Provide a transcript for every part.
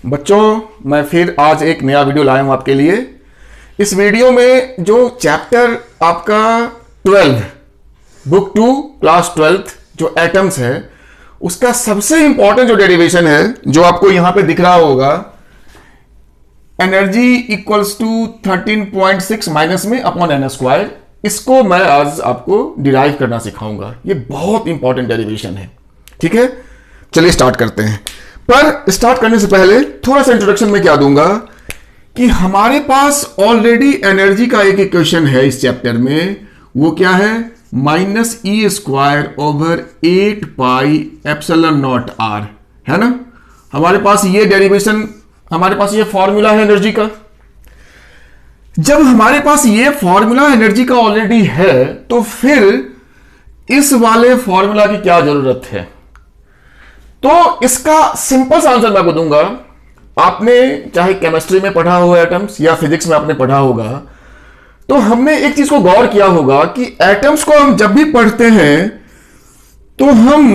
बच्चों, मैं फिर आज एक नया वीडियो लाया हूं आपके लिए। इस वीडियो में जो चैप्टर आपका 12 बुक 2 क्लास 12 जो एटम्स है, उसका सबसे इंपॉर्टेंट जो डेरिवेशन है जो आपको यहां पे दिख रहा होगा, एनर्जी इक्वल्स टू 13.6 माइनस में अपॉन एन स्क्वायर, इसको मैं आज आपको डिराइव करना सिखाऊंगा। ये बहुत इंपॉर्टेंट डेरिवेशन है। ठीक है, चलिए स्टार्ट करते हैं। पर स्टार्ट करने से पहले थोड़ा सा इंट्रोडक्शन में क्या दूंगा कि हमारे पास ऑलरेडी एनर्जी का एक इक्वेशन है इस चैप्टर में। वो क्या है? Minus e square over 8 pi epsilon nought r, है ना। हमारे पास ये डेरिवेशन, हमारे पास ये फॉर्मूला है एनर्जी का। जब हमारे पास ये फॉर्मूला एनर्जी का ऑलरेडी है, तो फिर इस वाले फॉर्मूला की क्या जरूरत है? तो इसका सिंपल सा आंसर मैं आपको दूंगा। आपने चाहे केमिस्ट्री में पढ़ा हो एटम्स या फिजिक्स में आपने पढ़ा होगा, तो हमने एक चीज को गौर किया होगा कि एटम्स को हम जब भी पढ़ते हैं तो हम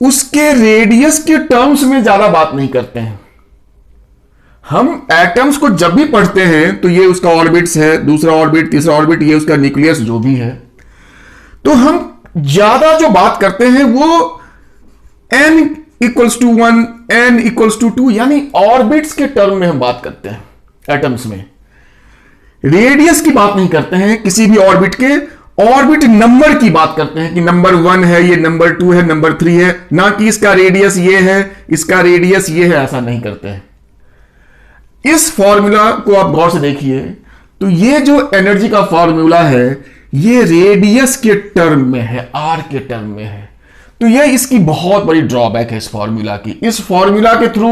उसके रेडियस के टर्म्स में ज्यादा बात नहीं करते हैं। हम एटम्स को जब भी पढ़ते हैं तो ये उसका ऑर्बिट्स है, दूसरा ऑर्बिट, तीसरा ऑर्बिट, ये उसका न्यूक्लियस जो भी है, तो हम ज्यादा जो बात करते हैं वो n equals to 1, n equals to 2, यानी ऑर्बिट्स के टर्म में हम बात करते हैं एटम्स में। रेडियस की बात नहीं करते हैं किसी भी ऑर्बिट के, ऑर्बिट नंबर की बात करते हैं कि नंबर 1 है, ये नंबर 2 है, नंबर 3 है, ना कि इसका रेडियस ये है, इसका रेडियस ये है, ऐसा नहीं करते हैं। इस फॉर्मूला को आप गौर से देखिए, तो ये जो एनर्जी का फॉर्मूला है ये रेडियस के टर्म में है, आर के टर्म में है। तो ये इसकी बहुत बड़ी ड्रॉबैक है इस फॉर्मूला की। इस फॉर्मूला के थ्रू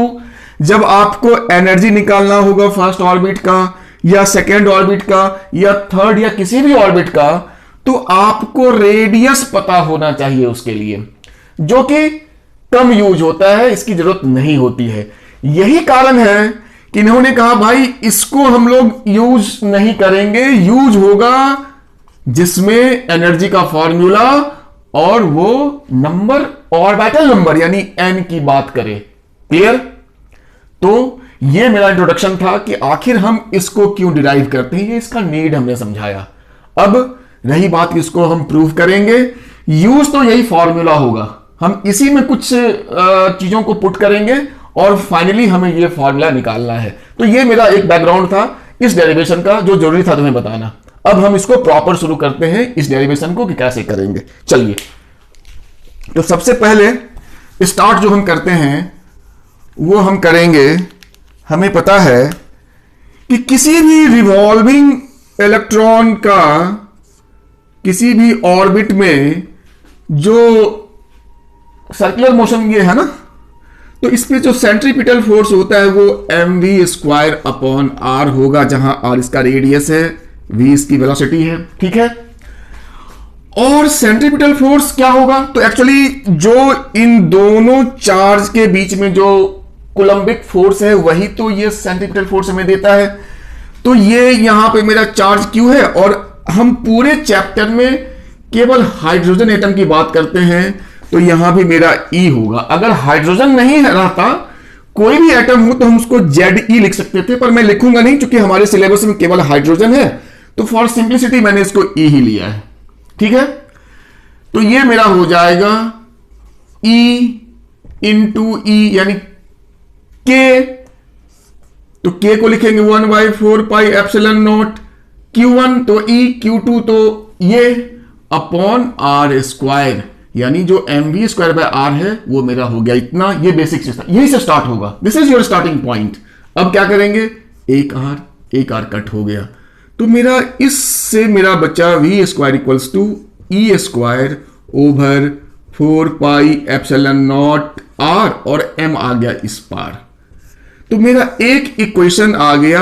जब आपको एनर्जी निकालना होगा फर्स्ट ऑर्बिट का या सेकेंड ऑर्बिट का या थर्ड या किसी भी ऑर्बिट का, तो आपको रेडियस पता होना चाहिए उसके लिए, जो कि कम यूज होता है, इसकी जरूरत नहीं होती है। यही कारण है कि इन्होंने कहा भाई इसको हम लोग यूज नहीं करेंगे, यूज होगा जिसमें एनर्जी का फॉर्मूला और वो नंबर, ऑर्बिटल नंबर यानी n की बात करें। क्लियर? तो ये मेरा इंट्रोडक्शन था कि आखिर हम इसको क्यों डिराइव करते हैं, ये इसका नीड हमने समझाया। अब रही बात कि इसको हम प्रूव करेंगे, यूज तो यही फॉर्मूला होगा, हम इसी में कुछ चीजों को पुट करेंगे और फाइनली हमें ये फॉर्मूला निकालना है। तो ये मेरा एक बैकग्राउंड था इस डेरिवेशन का, जो जरूरी था तुम्हें बताना। अब हम इसको प्रॉपर शुरू करते हैं इस डेरिवेशन को कि कैसे करेंगे। चलिए, तो सबसे पहले स्टार्ट जो हम करते हैं वो हम करेंगे, हमें पता है कि किसी भी रिवॉल्विंग इलेक्ट्रॉन का किसी भी ऑर्बिट में जो सर्कुलर मोशन ये है ना, तो इस पे जो सेंट्रीपिटल फोर्स होता है वो mv स्क्वायर अपॉन r होगा, जहां r इसका रेडियस है, v इसकी वेलोसिटी है। ठीक है, और सेंट्रीपिटल फोर्स क्या होगा? तो एक्चुअली जो इन दोनों चार्ज के बीच में जो कूलम्बिक फोर्स है वही तो ये सेंट्रीपिटल फोर्स हमें देता है। तो ये यहां पे मेरा चार्ज Q है, और हम पूरे चैप्टर में केवल हाइड्रोजन एटम की बात करते हैं, तो यहां भी मेरा E होगा। अगर हाइड्रोजन नहीं रहता, कोई भी एटम हो, तो हम उसको ZE लिख सकते थे, पर मैं लिखूंगा नहीं क्योंकि हमारे सिलेबस में केवल हाइड्रोजन है, तो फॉर सिंप्लिसिटी मैंने इसको E ही लिया है। ठीक है, तो ये मेरा हो जाएगा E इंटू E यानी K, तो K को लिखेंगे 1/4 पाई एप्सिलॉन नॉट, Q1 तो E, Q2 तो ये, अपॉन R स्क्वायर, यानी जो mv स्क्वायर बाय r है वो मेरा हो गया इतना। ये बेसिक चीज था, यही से स्टार्ट होगा, this is your starting point. अब क्या करेंगे, एक r कट हो गया, तो मेरा इससे मेरा बचा v square equals to e square over 4 pi epsilon not r, और m आ गया इस पार। तो मेरा एक इक्वेशन आ गया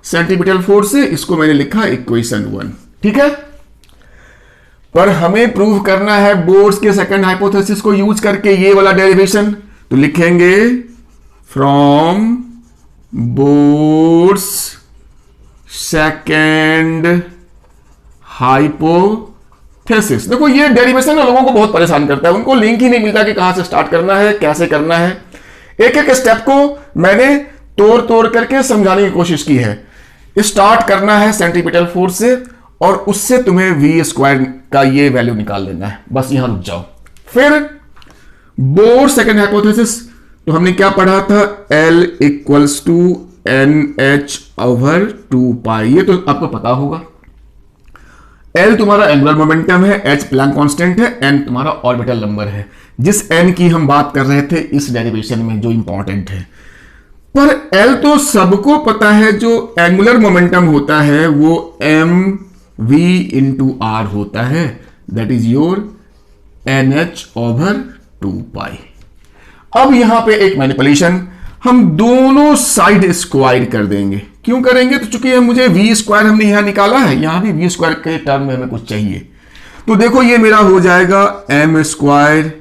सेंट्रीपिटल फोर्स से, इसको मैंने लिखा इक्वेशन 1। ठीक है, पर हमें प्रूव करना है बोर्स के सेकंड हाइपोथेसिस को यूज करके ये वाला डेरिवेशन, तो लिखेंगे फ्रॉम बोर्स सेकंड हाइपोथेसिस। देखो ये डेरिवेशन लोगों को बहुत परेशान करता है, उनको लिंक ही नहीं मिलता कि कहां से स्टार्ट करना है, कैसे करना है। एक एक स्टेप को मैंने तोड़ तोड़ करके समझाने की कोशिश की है। स्टार्ट करना है सेंट्रीपिटल फोर्स से और उससे तुम्हें वी स्क्वायर का ये वैल्यू निकाल लेना है, बस यहां रुक जाओ। फिर बोर सेकंड हाइपोथेसिस, तो हमने क्या पढ़ा था, L equals to NH over 2 pi, ये तो आपको पता होगा। L तुम्हारा एंगुलर मोमेंटम है, H प्लैंक कांस्टेंट है, N तुम्हारा ऑर्बिटल नंबर है, जिस N की हम बात कर रहे थे इस डेरिवेशन में जो इंपॉर्टेंट है। पर L तो सबको पता है, जो एंगुलर मोमेंटम होता है वो mv इंटू r होता है, that is your NH over 2 पाई। अब यहां पे एक मैनिपुलेशन, हम दोनों साइड स्क्वायर कर देंगे। क्यों करेंगे, तो चूंकि मुझे वी स्क्वायर हमने यहां निकाला है, यहां भी वी स्क्वायर के टर्म में हमें कुछ चाहिए। तो देखो ये मेरा हो जाएगा m square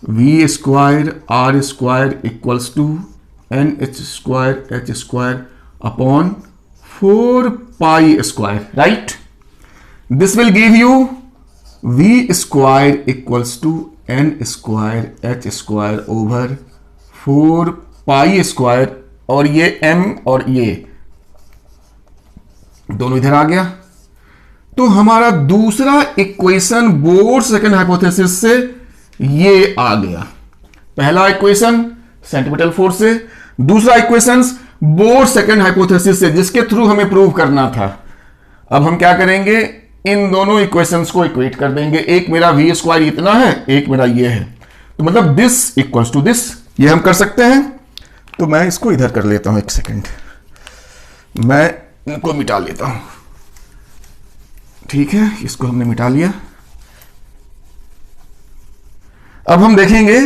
v square r square equals to NH square H square upon 4 pi square, right. This will give you v square equals to N square H square over 4 pi square, और ये m और ये दोनों इधर आ गया। तो हमारा दूसरा इक्वेशन बोर सेकंड हाइपोथेसिस से ये आ गया। पहला इक्वेशन सेंट्रीपिटल फोर्स से, दूसरा इक्वेशन बोर सेकंड हाइपोथेसिस से, जिसके थ्रू हमें प्रूव करना था। अब हम क्या करेंगे, इन दोनों इक्वेशंस को इक्वेट कर देंगे। एक मेरा वी स्क्वायर इतना है, एक मेरा ये है, तो मतलब दिस इक्वल्स टू दिस, ये हम कर सकते हैं। तो मैं इसको इधर कर लेता हूं, एक सेकंड, मैं इनको मिटा लेता हूं। ठीक है, इसको हमने मिटा लिया। अब हम देखेंगे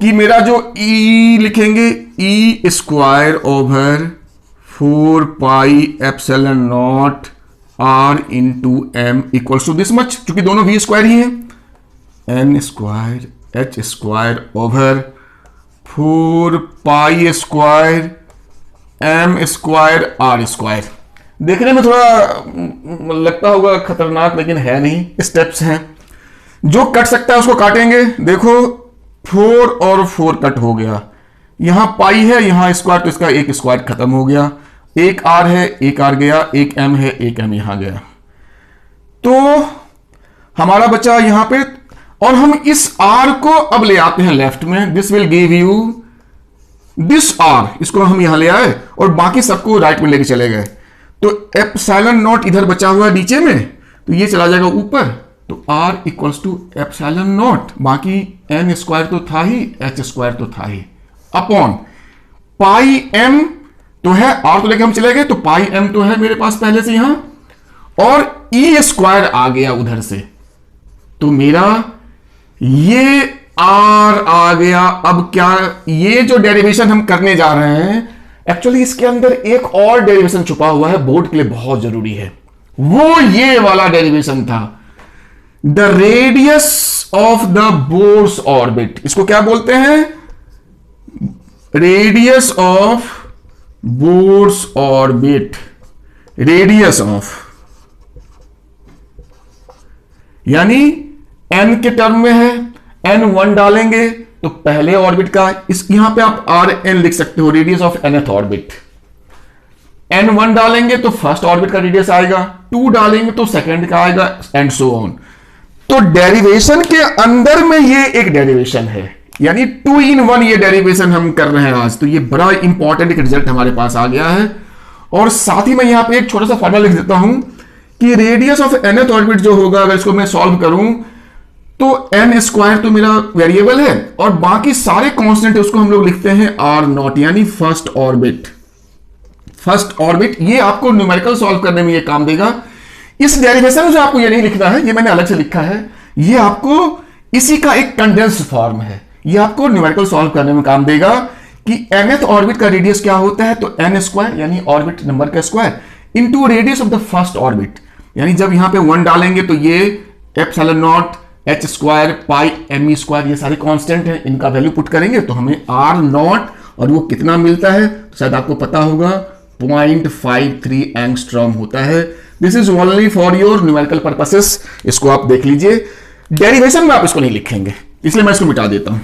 कि मेरा जो E लिखेंगे, E square over 4 pi epsilon not R into m equals to this much, क्योंकि दोनों वी स्क्वायर ही हैं। N square H square over 4 pi square M square R square. देखने में थोड़ा लगता होगा खतरनाक, लेकिन है नहीं, स्टेप्स हैं। जो कट सकता है उसको काटेंगे। देखो 4 और 4 कट हो गया, यहां पाई है, यहां स्क्वायर, तो इसका एक स्क्वायर खत्म हो गया। एक R है, एक R गया, एक M है, एक M यहां गया। तो हमारा बचा यहां पे, और हम इस R को अब ले आते हैं लेफ्ट में। This will give you this R, इसको हम यहां ले आए और बाकी सबको राइट में लेके चले गए। तो एप्सिलॉन नॉट इधर बचा हुआ है नीचे में, तो ये चला जाएगा ऊपर। तो R equals to epsilon naught, बाकी N स्क्वायर तो था ही, H स्क्वायर तो था ही, अपॉन पाई M तो है, R तो लेके हम चले गए, तो पाई M तो है मेरे पास पहले से यहां, और E स्क्वायर आ गया उधर से, तो मेरा ये R आ गया। अब क्या, ये जो डेरिवेशन हम करने जा रहे हैं, एक्चुअली इसके अंदर एक और डेरिवेशन छुपा हुआ है, बोर्ड के लिए बहुत जरूरी है। वो ये वाला डेरिवेशन था, the radius of the Bohr's orbit. इसको क्या बोलते हैं, radius of Bohr's orbit. Radius of यानी n के टर्म में है, n1 डालेंगे तो पहले ऑर्बिट का, इस यहां पे आप Rn लिख सकते हो, radius of nth orbit. n1 डालेंगे तो फर्स्ट ऑर्बिट का रेडियस आएगा, 2 डालेंगे तो सेकंड का आएगा, एंड सो ऑन। तो डेरिवेशन के अंदर में ये एक डेरिवेशन है, यानी 2 in 1 ये डेरिवेशन हम कर रहे हैं आज। तो ये बड़ा इंपॉर्टेंट एक रिजल्ट हमारे पास आ गया है। और साथ ही मैं यहां पे एक छोटा सा फॉर्मूला लिख देता हूं कि रेडियस ऑफ nth ऑर्बिट जो होगा, अगर इसको मैं सॉल्व करूं तो n स्क्वायर तो मेरा वेरिएबल है, और बाकी सारे कांस्टेंट उसको हम लोग लिखते हैं R0, यानी फर्स्ट ऑर्बिट। फर्स्ट ऑर्बिट ये आपको न्यूमेरिकल सॉल्व करने में ये काम देगा। इस डेरिवेशन से आपको ये नहीं लिखना है, ये मैंने अलग से लिखा है, ये आपको इसी का एक कंडेंस्ड फॉर्म है। ये आपको न्यूमेरिकल सॉल्व करने में काम देगा कि nth ऑर्बिट का रेडियस क्या होता है, तो n स्क्वायर यानी ऑर्बिट नंबर का square into radius of the first orbit, यानी जब यहां पे 1 डालेंगे तो ये epsilon not H square pi M square, ये सारे कांस्टेंट हैं, इनका वैल्यू पुट करेंगे तो हमें R0, और वो कितना मिलता है तो शायद आपको पता होगा, 0.53 एंगस्ट्रॉम होता है। This is only for your numerical purposes, इसको आप देख लीजिए। डेरिवेशन में आप इसको नहीं लिखेंगे, इसलिए मैं इसको मिटा देता हूं।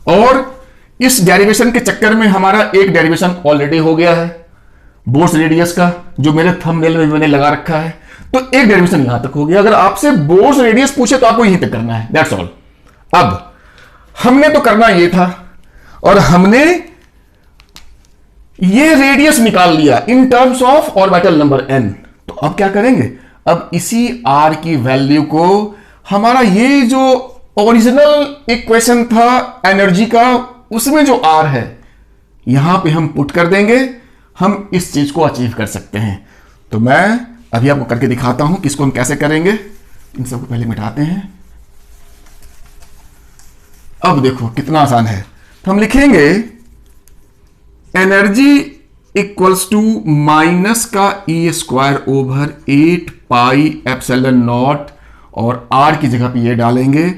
और इस डेरिवेशन के चक्कर में हमारा एक डेरिवेशन ऑलरेडी हो गया है बोर्स रेडियस का, जो मेरे थंबनेल में मैंने लगा रखा है। तो एक डेरिवेशन यहां तक हो गया। अगर आपसे बोर्स रेडियस पूछे तो आपको यहीं तक करना है, दैट्स ऑल। अब हमने तो करना ये था और हमने ये रेडियस निकाल लिया in terms of orbital number n। तो अब क्या करेंगे, अब इसी r की वैल्यू को हमारा ये जो ओरिजिनल इक्वेशन था एनर्जी का, उसमें जो r है यहां पे हम पुट कर देंगे, हम इस चीज को अचीव कर सकते हैं। तो मैं अभी आपको करके दिखाता हूं कि इसको हम कैसे करेंगे। इन सबको पहले मिटाते हैं। अब देखो कितना आसान है। तो हम लिखेंगे एनर्जी इक्वल्स टू माइनस का E square over 8 pi epsilon naught, और आर की जगह पे ये डालेंगे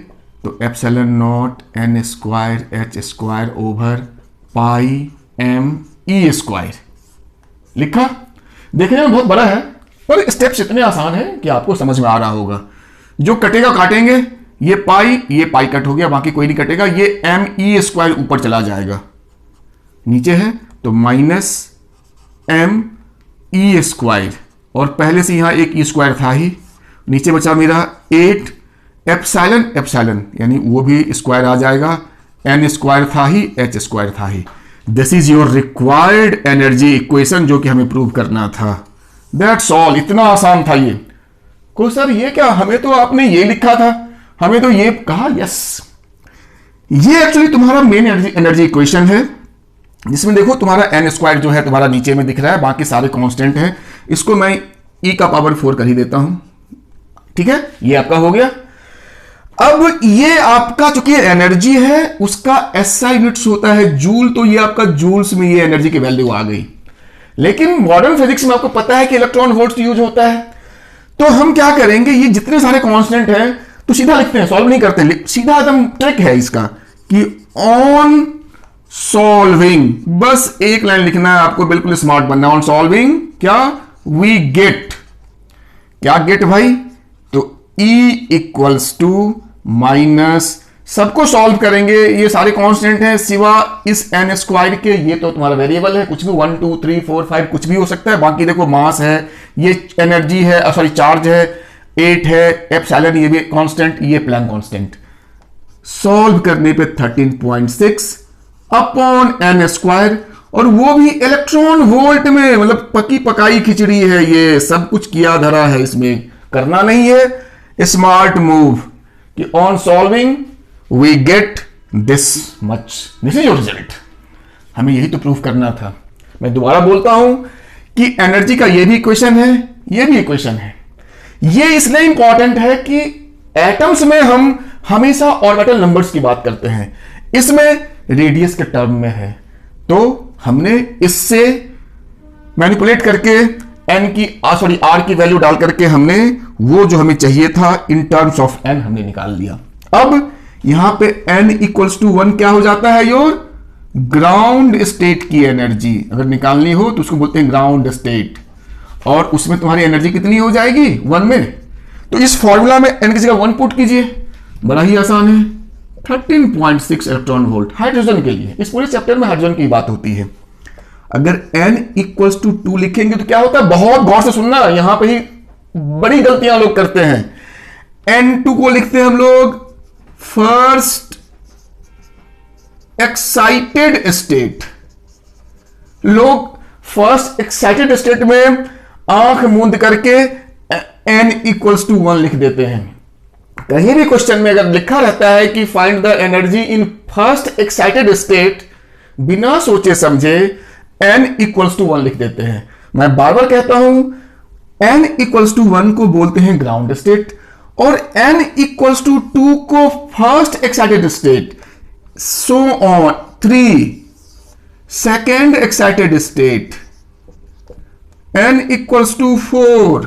तो epsilon naught N square H square over pi M E square लिखा। देखने में बहुत बड़ा है पर स्टेप्स इतने आसान है कि आपको समझ में आ रहा होगा। जो कटेगा काटेंगे, ये पाई कट हो गया, बाकी कोई नहीं कटेगा। ये एम ई स्क्वायर ऊपर चला जाएगा, नीचे है तो माइनस एम ई स्क्वायर, और पहले से यहां एक ई स्क्वायर था ही, नीचे बचा मेरा 8 एप्सिलॉन यानी वो भी स्क्वायर आ जाएगा, एन स्क्वायर था ही, एच स्क्वायर था ही। This is your required energy equation जो कि हमें प्रूव करना था। That's all. इतना आसान था ये। को सर ये क्या, हमें तो आपने ये लिखा था, हमें तो ये कहा। यस, ये एक्चुअली तुम्हारा मेन एनर्जी इक्वेशन है, जिसमें देखो तुम्हारा एन स्क्वायर जो है तुम्हारा नीचे में दिख रहा है, बाकी सारे कांस्टेंट हैं। इसको मैं e का पावर 4 कर ही देता हूं, ठीक है। ये आपका हो गया। अब ये आपका चूंकि एनर्जी है उसका एसआई यूनिट्स होता है जूल, तो ये आपका जूल्स में ये एनर्जी की वैल्यू आ गई। लेकिन मॉडर्न फिजिक्स में आपको पता है कि इलेक्ट्रॉन वोल्ट्स यूज होता है। तो हम क्या करेंगे, ये जितने सारे कांस्टेंट हैं तो सीधा लिखते हैं, सॉल्व नहीं करते, सीधा एकदम ट्रिक है इसका कि ऑन सॉल्विंग, बस एक लाइन लिखना है आपको, बिल्कुल स्मार्ट बनना। ऑन सॉल्विंग क्या वी गेट, क्या गेट भाई, तो E इक्वल्स टू माइनस, सबको सॉल्व करेंगे, ये सारे कांस्टेंट हैं सिवा इस एन स्क्वायर के। ये तो तुम्हारा वेरिएबल है, कुछ भी 1 2 3 4 5 कुछ भी हो सकता है। बाकी देखो मास है, ये एनर्जी है, सॉरी चार्ज है, 8 है, एप्सिलॉन ये भी कांस्टेंट, ये प्लैंक कांस्टेंट। सॉल्व करने पे 13.6 अपॉन एन स्क्वायर, और वो भी इलेक्ट्रॉन वोल्ट में, मतलब पकी पकाई खिचड़ी है, ये सब कुछ किया धरा है, इसमें करना नहीं है। स्मार्ट मूव कि on solving we get this much, this is your result. हमें यही तो प्रूफ करना था। मैं दोबारा बोलता हूं कि एनर्जी का ये भी इक्वेशन है, ये भी इक्वेशन है। ये इसलिए इंपॉर्टेंट है कि एटम्स में हम हमेशा ऑर्बिटल नंबर्स की बात करते हैं, इसमें रेडियस के टर्म में है। तो हमने इससे मैनिपुलेट करके एन की सॉरी आर की वैल्यू डाल करके हमने वो जो हमें चाहिए था इन टर्म्स ऑफ एन हमने निकाल लिया। अब यहां पे n इक्वल्स टू 1 क्या हो जाता है, योर ग्राउंड स्टेट की एनर्जी अगर निकालनी हो तो उसको बोलते हैं ग्राउंड स्टेट, और उसमें तुम्हारी एनर्जी कितनी हो जाएगी 1 में। तो इस फॉर्मूला में n की जगह 1 पुट कीजिए, बड़ा ही आसान है। 13.6 इलेक्ट्रॉन वोल्ट हाइड्रोजन के लिए। इस पूरे चैप्टर में हाइड्रोजन की बात होती है। अगर n इक्वल्स टू 2 लिखेंगे तो क्या होता है, बहुत गौर से सुनना, यहां पे ही बड़ी गलतियां लोग करते हैं। n2 को लिखते हैं हम लोग फर्स्ट एक्साइटेड स्टेट। लोग फर्स्ट एक्साइटेड स्टेट में आंख मूंद करके n इक्वल्स टू 1 लिख देते हैं। कहीं भी क्वेश्चन में अगर लिखा रहता है कि find the energy in first excited state, बिना सोचे समझे n इक्वल्स टू 1 लिख देते हैं। मैं बार बार कहता हूं n इक्वल्स टू 1 को बोलते हैं ग्राउंड स्टेट, और n इक्वल्स टू 2 को first excited state, so on 3 second excited state, n equals to 4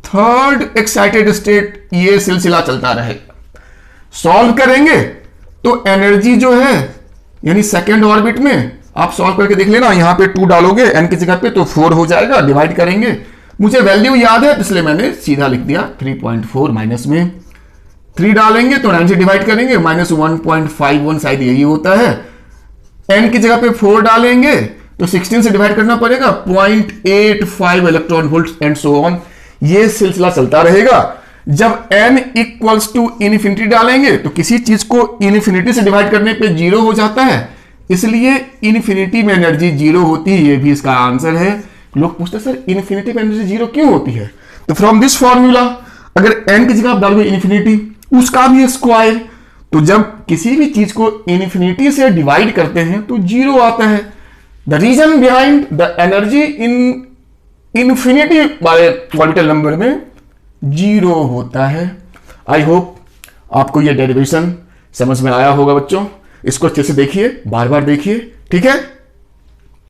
third excited state, ये सिलसिला चलता रहेगा। सॉल्व करेंगे तो एनर्जी जो है यानी सेकेंड ऑर्बिट में, आप सॉल्व करके देख लेना, यहां पे 2 डालोगे n की जगह पे तो 4 हो जाएगा, डिवाइड करेंगे। मुझे वैल्यू याद है इसलिए मैंने सीधा लिख दिया 3.4 माइनस में 3 डालेंगे तो 9 से डिवाइड करेंगे, -1.51 शायद यही होता है। n की जगह पे 4 डालेंगे तो 16 से डिवाइड करना पड़ेगा, 0.85 electron volt and so on. ये सिलसिला चलता रहेगा। जब n इक्वल्स टू इन्फिनिटी डालेंगे तो किसी चीज को इन्फिनिटी से डिवाइड करने पे 0 हो जाता है, इसलिए इन्फिनिटी में एनर्जी 0 होती है। ये भी इसका आंसर है। लोग पूछते हैं सर इन्फिनिटी में एनर्जी 0 क्यों होती है? तो फ्रॉम दिस फॉर्मूला अगर n की जगह आप डालोगे इन्फिनिटी, उसका भी स्क्वायर, तो जब किसी भी चीज को इन्फिनिटी से डिवाइड करते हैं तो 0 आता है। The reason behind the energy in infinity वाले ऑर्बिटल नंबर में 0 होता है। आई होप आपको यह डेरिवेशन समझ में आया होगा बच्चों। इसको अच्छे से देखिए, बार बार देखिए, ठीक है।